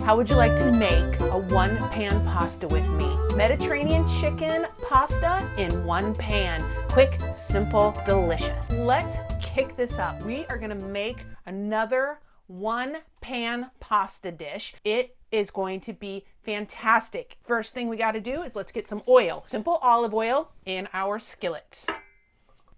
How would you like to make a one-pan pasta with me? Mediterranean chicken pasta in one pan. Quick, simple, delicious. Let's kick this up. We are gonna make another one-pan pasta dish. It is going to be fantastic. First thing we gotta do is let's get some oil. Simple olive oil in our skillet.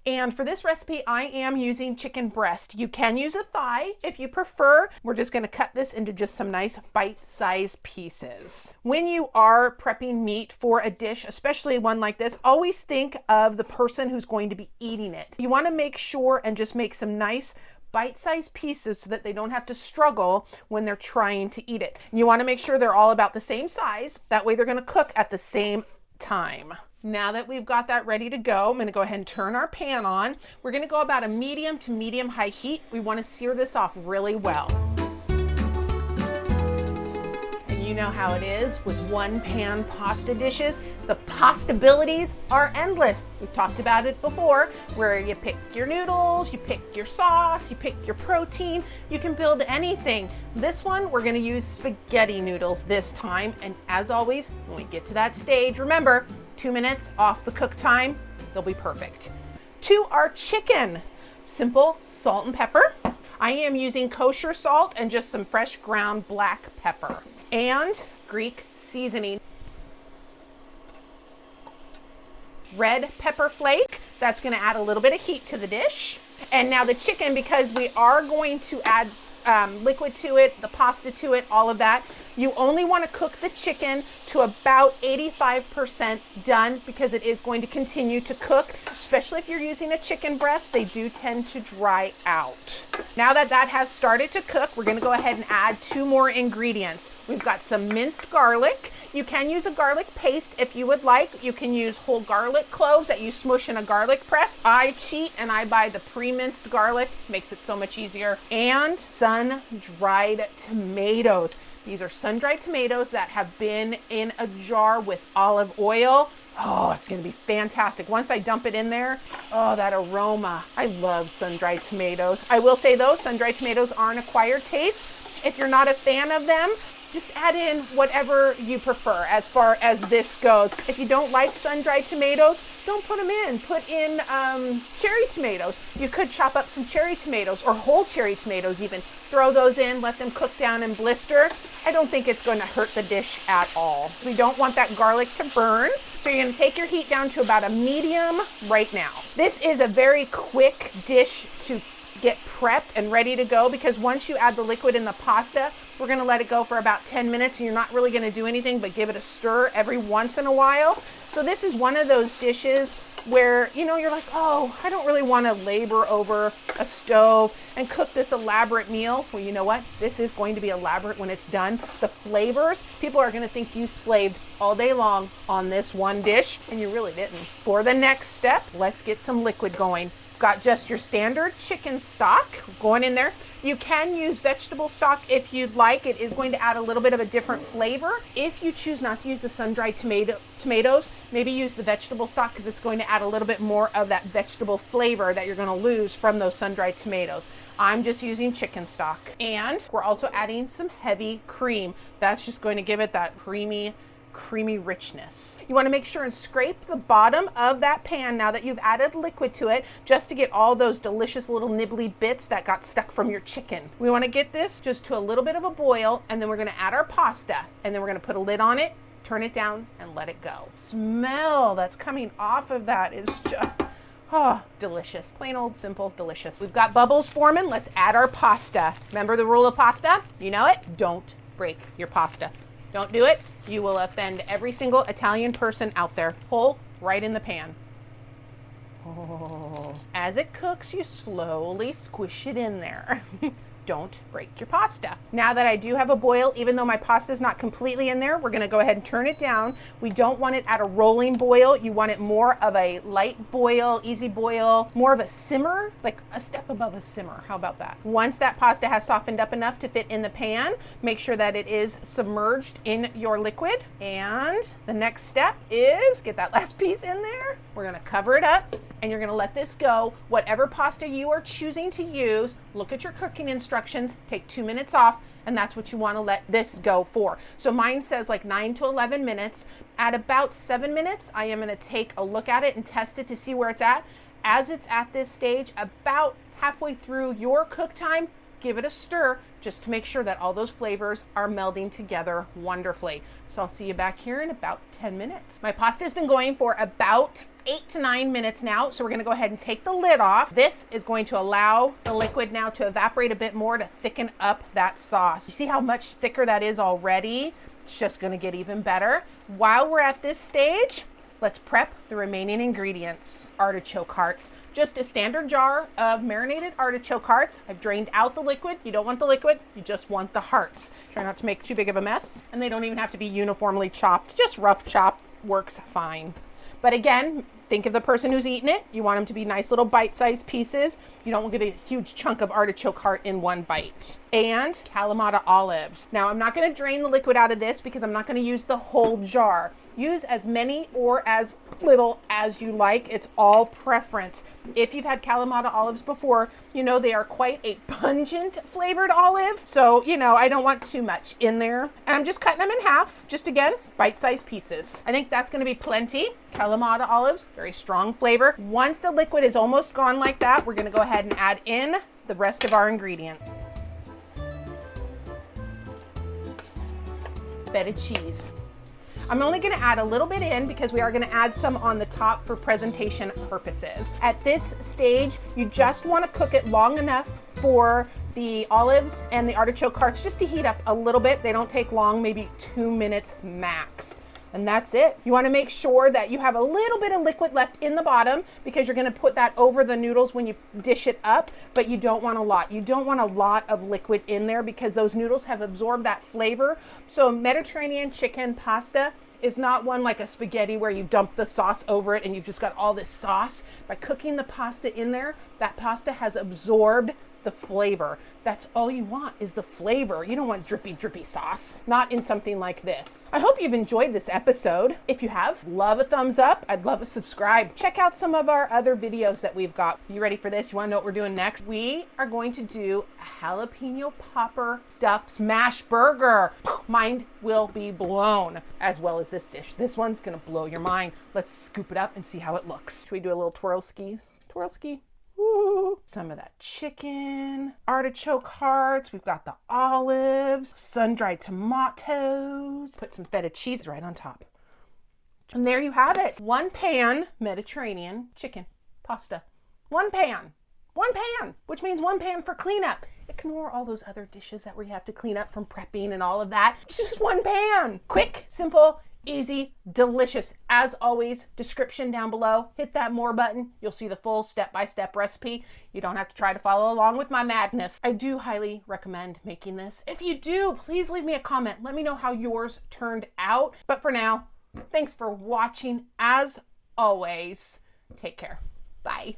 And for this recipe, I am using chicken breast. You can use a thigh if you prefer. We're just gonna cut this into just some nice bite-sized pieces. When you are prepping meat for a dish, especially one like this, always think of the person who's going to be eating it. You wanna make sure and just make some nice bite-sized pieces so that they don't have to struggle when they're trying to eat it. And you wanna make sure they're all about the same size. That way they're gonna cook at the same time. Now that we've got that ready to go, I'm going to go ahead and turn our pan on. We're going to go about a medium to medium high heat. We want to sear this off really well. And you know how it is with one pan pasta dishes. The possibilities are endless. We've talked about it before, where you pick your noodles, you pick your sauce, you pick your protein. You can build anything. This one, we're going to use spaghetti noodles this time. And as always, when we get to that stage, remember, 2 minutes off the cook time, they'll be perfect. To our chicken, simple salt and pepper. I am using kosher salt and just some fresh ground black pepper and Greek seasoning. Red pepper flake, that's gonna add a little bit of heat to the dish. And now the chicken, because we are going to add liquid to it, the pasta to it, all of that, you only want to cook the chicken to about 85% done because it is going to continue to cook, especially if you're using a chicken breast. They do tend to dry out. Now that that has started to cook, we're going to go ahead and add 2 more ingredients. We've got some minced garlic. You can use a garlic paste if you would like. You can use whole garlic cloves that you smush in a garlic press. I cheat and I buy the pre-minced garlic. Makes it so much easier. And sun-dried tomatoes. These are sun-dried tomatoes that have been in a jar with olive oil. Oh, it's gonna be fantastic. Once I dump it in there, oh, that aroma. I love sun-dried tomatoes. I will say though, sun-dried tomatoes are an acquired taste. If you're not a fan of them, just add in whatever you prefer as far as this goes. If you don't like sun-dried tomatoes, don't put them in. Put in cherry tomatoes. You could chop up some cherry tomatoes or whole cherry tomatoes even. Throw those in, let them cook down and blister. I don't think it's going to hurt the dish at all. We don't want that garlic to burn. So you're going to take your heat down to about a medium right now. This is a very quick dish to get prepped and ready to go because once you add the liquid in the pasta, we're going to let it go for about 10 minutes and you're not really going to do anything but give it a stir every once in a while. So this is one of those dishes where, you know, you're like, oh, I don't really want to labor over a stove and cook this elaborate meal. Well, you know what? This is going to be elaborate when it's done. The flavors, people are going to think you slaved all day long on this one dish, and you really didn't. For the next step, let's get some liquid going. Got just your standard chicken stock going in there. You can use vegetable stock if you'd like. It is going to add a little bit of a different flavor. If you choose not to use the sun-dried tomatoes, maybe use the vegetable stock because it's going to add a little bit more of that vegetable flavor that you're going to lose from those sun-dried tomatoes. I'm just using chicken stock. And we're also adding some heavy cream. That's just going to give it that creamy richness. You want to make sure and scrape the bottom of that pan now that you've added liquid to it just to get all those delicious little nibbly bits that got stuck from your chicken. We want to get this just to a little bit of a boil and then we're going to add our pasta and then we're going to put a lid on it, turn it down and let it go. Smell that's coming off of that is just delicious. Plain old simple delicious. We've got bubbles forming. Let's add our pasta. Remember the rule of pasta? You know it? Don't break your pasta. Don't do it. You will offend every single Italian person out there. Pull right in the pan. Oh. As it cooks, you slowly squish it in there. Don't break your pasta. Now that I do have a boil, even though my pasta is not completely in there, we're gonna go ahead and turn it down. We don't want it at a rolling boil. You want it more of a light boil, easy boil, more of a simmer, like a step above a simmer. How about that? Once that pasta has softened up enough to fit in the pan, make sure that it is submerged in your liquid. And the next step is get that last piece in there. We're gonna cover it up and you're gonna let this go. Whatever pasta you are choosing to use, look at your cooking instructions. instructions, take 2 minutes off, and that's what you want to let this go for. So mine says like 9 to 11 minutes. At about 7 minutes, I am going to take a look at it and test it to see where it's at. As it's at this stage, about halfway through your cook time, give it a stir just to make sure that all those flavors are melding together wonderfully. So I'll see you back here in about 10 minutes. My pasta has been going for about 8 to 9 minutes now, so we're going to go ahead and take the lid off. This is going to allow the liquid now to evaporate a bit more to thicken up that sauce. You see how much thicker that is already? It's just going to get even better. While we're at this stage, let's prep the remaining ingredients. Artichoke hearts. Just a standard jar of marinated artichoke hearts. I've drained out the liquid. You don't want the liquid, you just want the hearts. Try not to make too big of a mess. And they don't even have to be uniformly chopped. Just rough chop works fine. But again, think of the person who's eating it. You want them to be nice little bite-sized pieces. You don't want to get a huge chunk of artichoke heart in one bite. And Kalamata olives. Now, I'm not going to drain the liquid out of this because I'm not going to use the whole jar. Use as many or as little as you like. It's all preference. If you've had Kalamata olives before, you know they are quite a pungent flavored olive. So, you know, I don't want too much in there. And I'm just cutting them in half. Just again, bite-sized pieces. I think that's going to be plenty. Kalamata olives, very strong flavor. Once the liquid is almost gone like that, we're going to go ahead and add in the rest of our ingredient. Feta cheese. I'm only going to add a little bit in because we are going to add some on the top for presentation purposes. At this stage, you just want to cook it long enough for the olives and the artichoke hearts just to heat up a little bit. They don't take long, maybe 2 minutes max. And that's it. You want to make sure that you have a little bit of liquid left in the bottom because you're going to put that over the noodles when you dish it up, but you don't want a lot. You don't want a lot of liquid in there because those noodles have absorbed that flavor. So Mediterranean chicken pasta is not one like a spaghetti where you dump the sauce over it and you've just got all this sauce. By cooking the pasta in there, that pasta has absorbed the flavor. That's all you want is the flavor. You don't want drippy sauce, not in something like this. I hope you've enjoyed this episode. If you have, love a thumbs up. I'd love a subscribe. Check out some of our other videos that we've got. You ready for this? You want to know what we're doing next? We are going to do a jalapeno popper stuffed smash burger. Mind will be blown, as well as this dish. This one's gonna blow your mind. Let's scoop it up and see how it looks. Should we do a little twirl ski? Twirl ski. Ooh, some of that chicken, artichoke hearts. We've got the olives, sun-dried tomatoes. Put some feta cheese right on top. And there you have it. One pan Mediterranean chicken pasta. One pan, which means one pan for cleanup. Ignore all those other dishes that we have to clean up from prepping and all of that. It's just one pan. Quick, simple, easy, delicious. As always, description down below. Hit that more button. You'll see the full step-by-step recipe. You don't have to try to follow along with my madness. I do highly recommend making this. If you do, please leave me a comment. Let me know how yours turned out. But for now, thanks for watching. As always, take care. Bye.